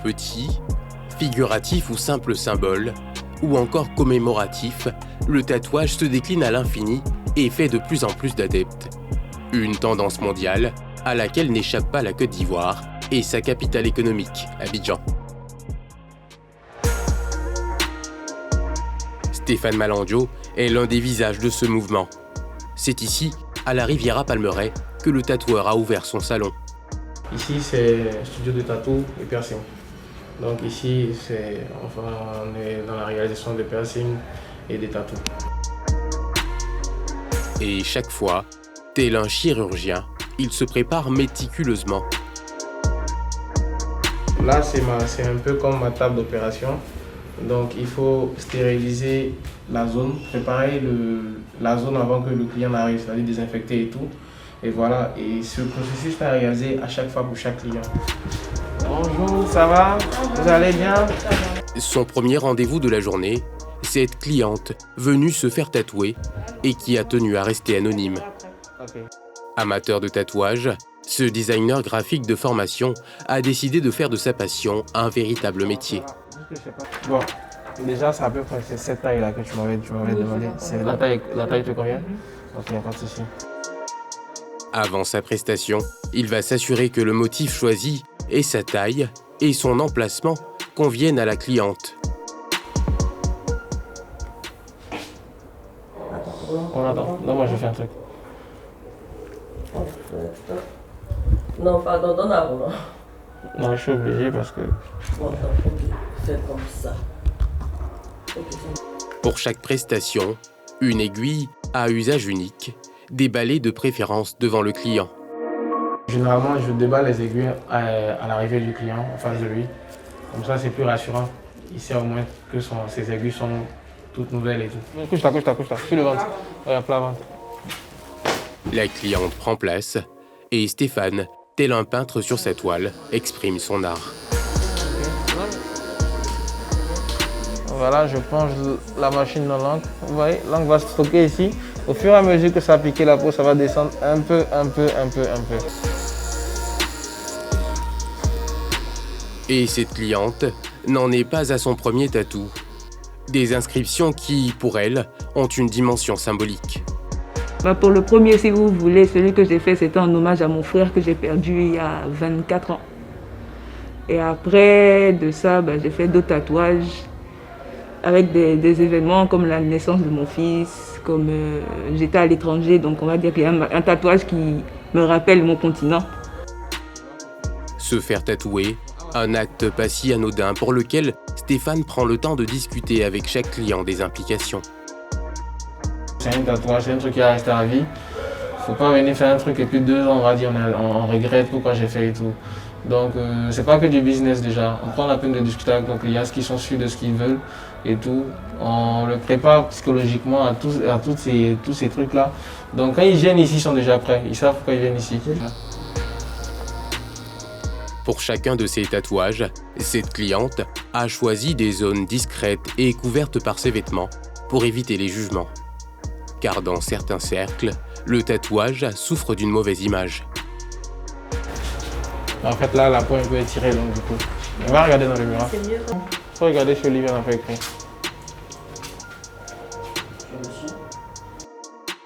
petit, figuratif ou simple symbole, ou encore commémoratif, le tatouage se décline à l'infini et fait de plus en plus d'adeptes. Une tendance mondiale à laquelle n'échappe pas la Côte d'Ivoire et sa capitale économique, Abidjan. Stéphane Malandio est l'un des visages de ce mouvement. C'est ici, à la Riviera Palmeraie, que le tatoueur a ouvert son salon. Ici, c'est un studio de tatou et piercing. Donc ici, on est dans la réalisation des piercings et des tatous. Et chaque fois, tel un chirurgien, il se prépare méticuleusement. Là, c'est un peu comme ma table d'opération. Donc il faut stériliser la zone, préparer la zone avant que le client n'arrive, c'est-à-dire désinfecter et tout. Et voilà, et ce processus est réalisé à chaque fois pour chaque client. Bonjour, ça va? Vous allez bien? Son premier rendez-vous de la journée, cette cliente venue se faire tatouer et qui a tenu à rester anonyme. Amateur de tatouage, ce designer graphique de formation a décidé de faire de sa passion un véritable métier. Bon, déjà c'est à peu près cette taille-là que tu m'avais demandé. La taille te convient? Ok, pas de souci. Avant sa prestation, il va s'assurer que le motif choisi et sa taille et son emplacement conviennent à la cliente. On attend. Non, moi je fais un truc. Non, pardon, donne à vous. Non, je suis obligé parce que... Bon, ok, faites comme ça. Okay. Pour chaque prestation, une aiguille à usage unique, déballée de préférence devant le client. Généralement, je déballe les aiguilles à l'arrivée du client, en face de lui. Comme ça, c'est plus rassurant. Il sait au moins que ses aiguilles sont toutes nouvelles et tout. Couche-toi. Suis le ventre. Plat ventre. La cliente prend place et Stéphane, tel un peintre sur sa toile, exprime son art. Voilà, je plonge la machine dans l'encre. Vous voyez, l'encre va se stocker ici. Au fur et à mesure que ça a piqué la peau, ça va descendre un peu. Et cette cliente n'en est pas à son premier tatou. Des inscriptions qui, pour elle, ont une dimension symbolique. Pour le premier, si vous voulez, celui que j'ai fait, c'était en hommage à mon frère que j'ai perdu il y a 24 ans. Et après de ça, j'ai fait d'autres tatouages avec des événements comme la naissance de mon fils, comme j'étais à l'étranger, donc on va dire qu'il y a un tatouage qui me rappelle mon continent. Se faire tatouer, un acte pas si anodin pour lequel Stéphane prend le temps de discuter avec chaque client des implications. C'est un tatouage, c'est un truc qui va rester à vie. Faut pas venir faire un truc et puis 2 ans on va dire on regrette pourquoi j'ai fait et tout. Donc c'est pas que du business déjà. On prend la peine de discuter avec nos clients, ce qu'ils sont sûrs de ce qu'ils veulent et tout. On le prépare psychologiquement à tous ces trucs-là. Donc quand ils viennent ici, ils sont déjà prêts. Ils savent pourquoi ils viennent ici. Pour chacun de ces tatouages, cette cliente a choisi des zones discrètes et couvertes par ses vêtements pour éviter les jugements. Car dans certains cercles, le tatouage souffre d'une mauvaise image. En fait, là, la peau est un peu étirée, donc du coup. On va regarder dans le miroir. C'est mieux. Faut regarder chez Olivier, on a pas écrit.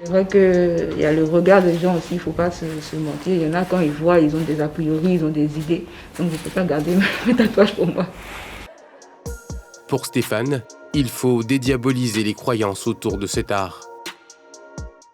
C'est vrai qu'il y a le regard des gens aussi, il ne faut pas se mentir. Il y en a quand ils voient, ils ont des a priori, ils ont des idées. Donc je ne peux pas garder mes tatouages pour moi. Pour Stéphane, il faut dédiaboliser les croyances autour de cet art.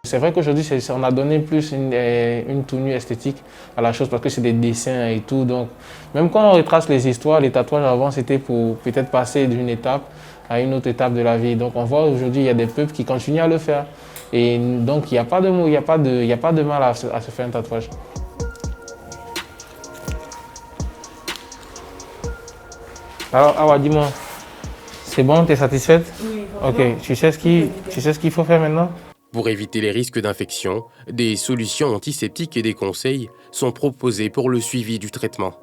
C'est vrai qu'aujourd'hui, on a donné plus une tenue esthétique à la chose parce que c'est des dessins et tout. Donc, même quand on retrace les histoires, les tatouages avant, c'était pour peut-être passer d'une étape à une autre étape de la vie. Donc, on voit aujourd'hui, il y a des peuples qui continuent à le faire. Et donc, il n'y a pas de mot, il n'y a pas de mal à se faire un tatouage. Alors, Awa, dis-moi, c'est bon, tu es satisfaite? Oui. Ok, tu sais ce qu'il faut faire maintenant? Pour éviter les risques d'infection, des solutions antiseptiques et des conseils sont proposés pour le suivi du traitement.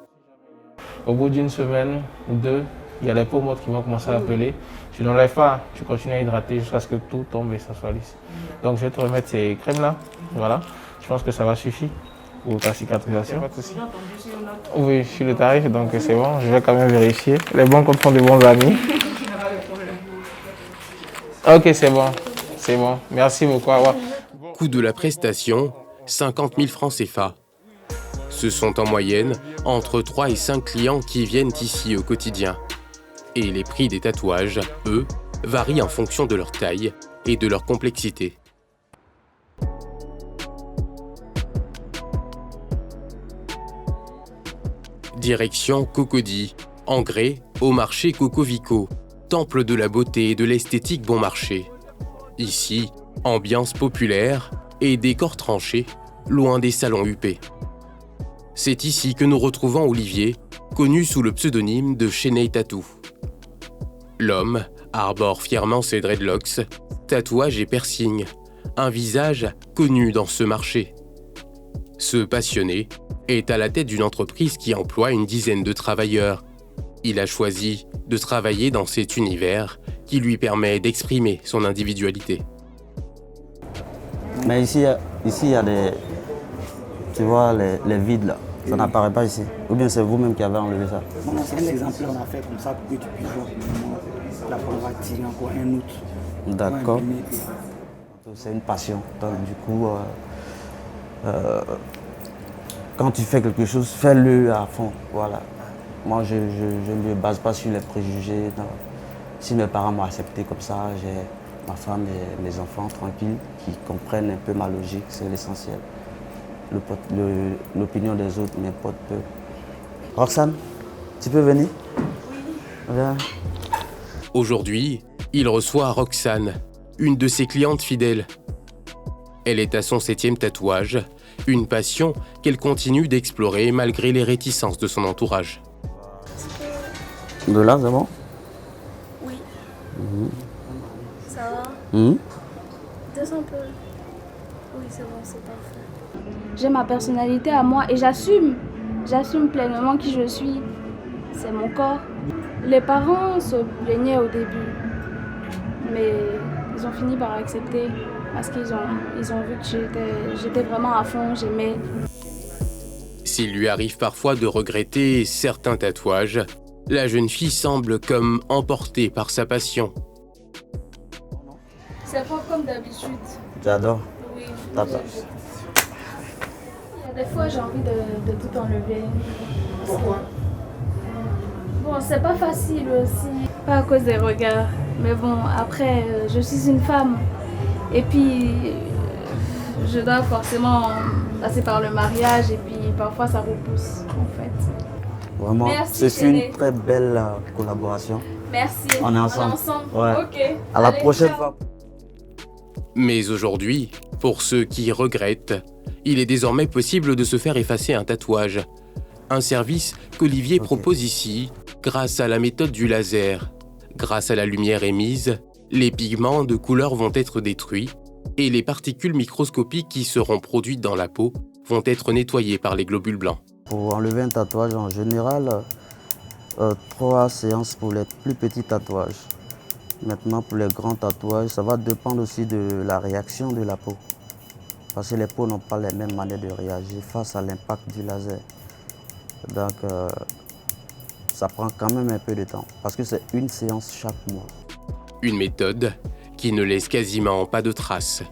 Au bout d'une semaine ou 2, il y a les peaux mortes qui vont commencer à appeler. Tu n'enlèves pas, tu continues à hydrater jusqu'à ce que tout tombe et ça soit lisse. Donc je vais te remettre ces crèmes-là. Voilà, je pense que ça va suffire. pour ta cicatrisation. Pas de souci. Oui, je suis le tarif, donc c'est bon. Je vais quand même vérifier. Les bons comptes font de bons amis. Ok, c'est bon. C'est bon. Merci beaucoup. Au revoir. Coût de la prestation, 50 000 francs CFA. Ce sont en moyenne entre 3 et 5 clients qui viennent ici au quotidien. Et les prix des tatouages, eux, varient en fonction de leur taille et de leur complexité. Direction Cocody, en grès au marché Cocovico, temple de la beauté et de l'esthétique bon marché. Ici, ambiance populaire et décor tranché, loin des salons huppés. C'est ici que nous retrouvons Olivier, connu sous le pseudonyme de Cheney Tattoo. L'homme arbore fièrement ses dreadlocks, tatouages et piercings, un visage connu dans ce marché. Ce passionné est à la tête d'une entreprise qui emploie une dizaine de travailleurs. Il a choisi de travailler dans cet univers qui lui permet d'exprimer son individualité. Mais ici, il y a des... Tu vois, les vides là. Ça n'apparaît pas ici. Ou bien c'est vous-même qui avez enlevé ça? Non, c'est un exemplaire qu'on a fait comme ça pour que tu puisses voir comment la on va tirer encore un autre. D'accord. C'est une passion. Donc du coup, quand tu fais quelque chose, fais-le à fond. Voilà. Moi, je ne me base pas sur les préjugés. Non. Si mes parents m'ont accepté comme ça, j'ai ma femme et mes enfants tranquilles qui comprennent un peu ma logique, c'est l'essentiel. L'opinion des autres m'importe peu. Roxane, tu peux venir? Oui. Viens. Aujourd'hui, il reçoit Roxane, une de ses clientes fidèles. Elle est à son 7e tatouage, une passion qu'elle continue d'explorer malgré les réticences de son entourage. De là, c'est bon? Oui. Ça va? Descends un peu. Oui, c'est bon, c'est parfait. J'ai ma personnalité à moi et j'assume. J'assume pleinement qui je suis. C'est mon corps. Les parents se plaignaient au début, mais ils ont fini par accepter parce qu'ils ont vu que j'étais vraiment à fond, j'aimais. S'il lui arrive parfois de regretter certains tatouages, la jeune fille semble comme emportée par sa passion. C'est pas comme d'habitude. J'adore. Oui. Tatouage. Il y a des fois j'ai envie de tout enlever. Pourquoi? Bon, c'est pas facile aussi. Pas à cause des regards. Mais bon, après, je suis une femme. Et puis, je dois forcément passer par le mariage. Et puis, parfois, ça repousse, en fait. Vraiment, c'est une très belle collaboration. Merci. On est ensemble. Ouais. Ok. À la prochaine fois. Mais aujourd'hui, pour ceux qui regrettent, il est désormais possible de se faire effacer un tatouage. Un service qu'Olivier propose ici grâce à la méthode du laser. Grâce à la lumière émise, les pigments de couleur vont être détruits et les particules microscopiques qui seront produites dans la peau vont être nettoyées par les globules blancs. Pour enlever un tatouage, en général, 3 séances pour les plus petits tatouages. Maintenant, pour les grands tatouages, ça va dépendre aussi de la réaction de la peau. Parce que les peaux n'ont pas les mêmes manières de réagir face à l'impact du laser. Donc, ça prend quand même un peu de temps, parce que c'est une séance chaque mois. Une méthode qui ne laisse quasiment pas de traces.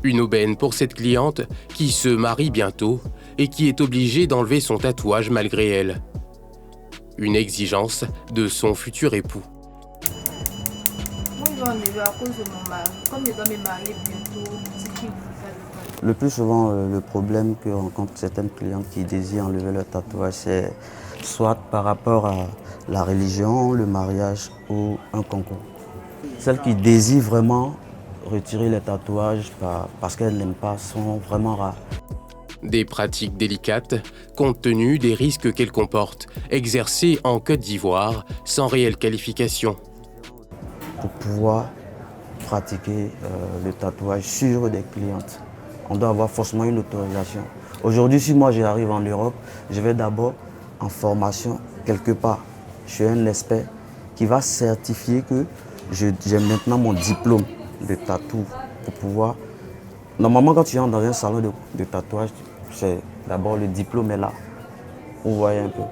Une aubaine pour cette cliente qui se marie bientôt et qui est obligée d'enlever son tatouage malgré elle. Une exigence de son futur époux. Moi, je vais enlever à cause de mon mari. Comme je dois me marier bientôt, c'est qu'il vous fait. Le plus souvent, le problème que rencontrent certaines clientes qui désirent enlever leur tatouage, c'est soit par rapport à la religion, le mariage ou un concours. Celles qui désirent vraiment retirer les tatouages parce qu'elles n'aiment pas sont vraiment rares. Des pratiques délicates, compte tenu des risques qu'elles comportent, exercées en Côte d'Ivoire sans réelle qualification. Pour pouvoir pratiquer le tatouage sur des clientes, on doit avoir forcément une autorisation. Aujourd'hui, si moi j'arrive en Europe, je vais d'abord en formation quelque part. Je suis un expert qui va certifier que j'ai maintenant mon diplôme de tatou pour pouvoir... Normalement, quand tu entres dans un salon de tatouage, D'abord, le diplôme est là. Vous voyez un peu.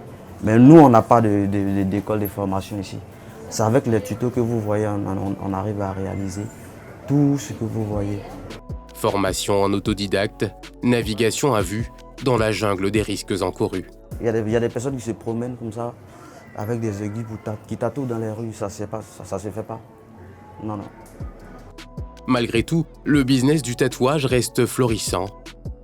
Mais nous, on n'a pas d'école de formation ici. C'est avec les tutos que vous voyez, on arrive à réaliser tout ce que vous voyez. Formation en autodidacte, navigation à vue dans la jungle des risques encourus. Il y a des personnes qui se promènent comme ça, avec des aiguilles qui tatouent dans les rues. Ça ne se fait pas. Non, non. Malgré tout, le business du tatouage reste florissant.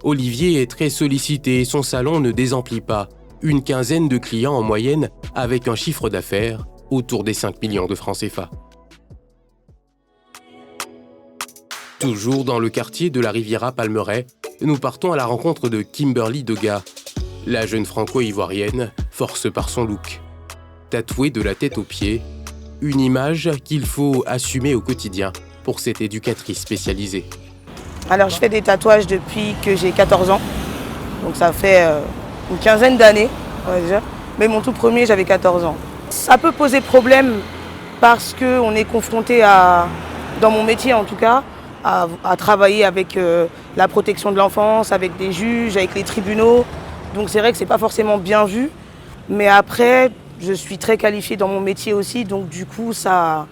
Olivier est très sollicité et son salon ne désemplit pas. Une quinzaine de clients en moyenne avec un chiffre d'affaires autour des 5 millions de francs CFA. Toujours dans le quartier de la Riviera Palmeraie, nous partons à la rencontre de Kimberly Degas. La jeune franco-ivoirienne force par son look. Tatouée de la tête aux pieds, une image qu'il faut assumer au quotidien pour cette éducatrice spécialisée. Alors je fais des tatouages depuis que j'ai 14 ans, donc ça fait une quinzaine d'années, on va dire. Mais mon tout premier, j'avais 14 ans. Ça peut poser problème parce qu'on est confronté dans mon métier en tout cas, à travailler avec la protection de l'enfance, avec des juges, avec les tribunaux. Donc c'est vrai que c'est pas forcément bien vu. Mais après, je suis très qualifiée dans mon métier aussi, donc du coup ça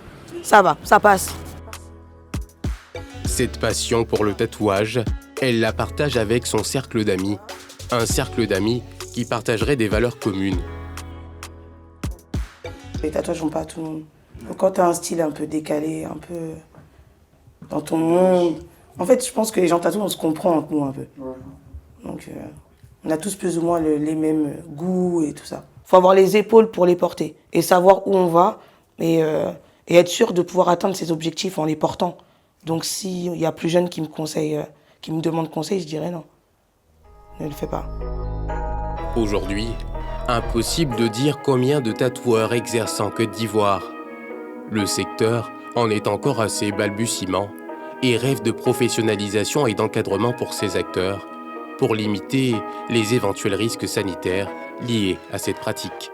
va, ça passe. Cette passion pour le tatouage, elle la partage avec son cercle d'amis. Un cercle d'amis qui partagerait des valeurs communes. Les tatouages n'ont pas tout le monde. Donc quand tu as un style un peu décalé, un peu dans ton monde... En fait, je pense que les gens tatoués, on se comprend entre nous un peu. Donc on a tous plus ou moins les mêmes goûts et tout ça. Il faut avoir les épaules pour les porter et savoir où on va et être sûr de pouvoir atteindre ses objectifs en les portant. Donc s'il y a plus jeune qui me conseille, qui me demande conseil, je dirais non, ne le fais pas. Aujourd'hui, impossible de dire combien de tatoueurs exercent en Côte d'Ivoire. Le secteur en est encore à ses balbutiements et rêve de professionnalisation et d'encadrement pour ses acteurs, pour limiter les éventuels risques sanitaires liés à cette pratique.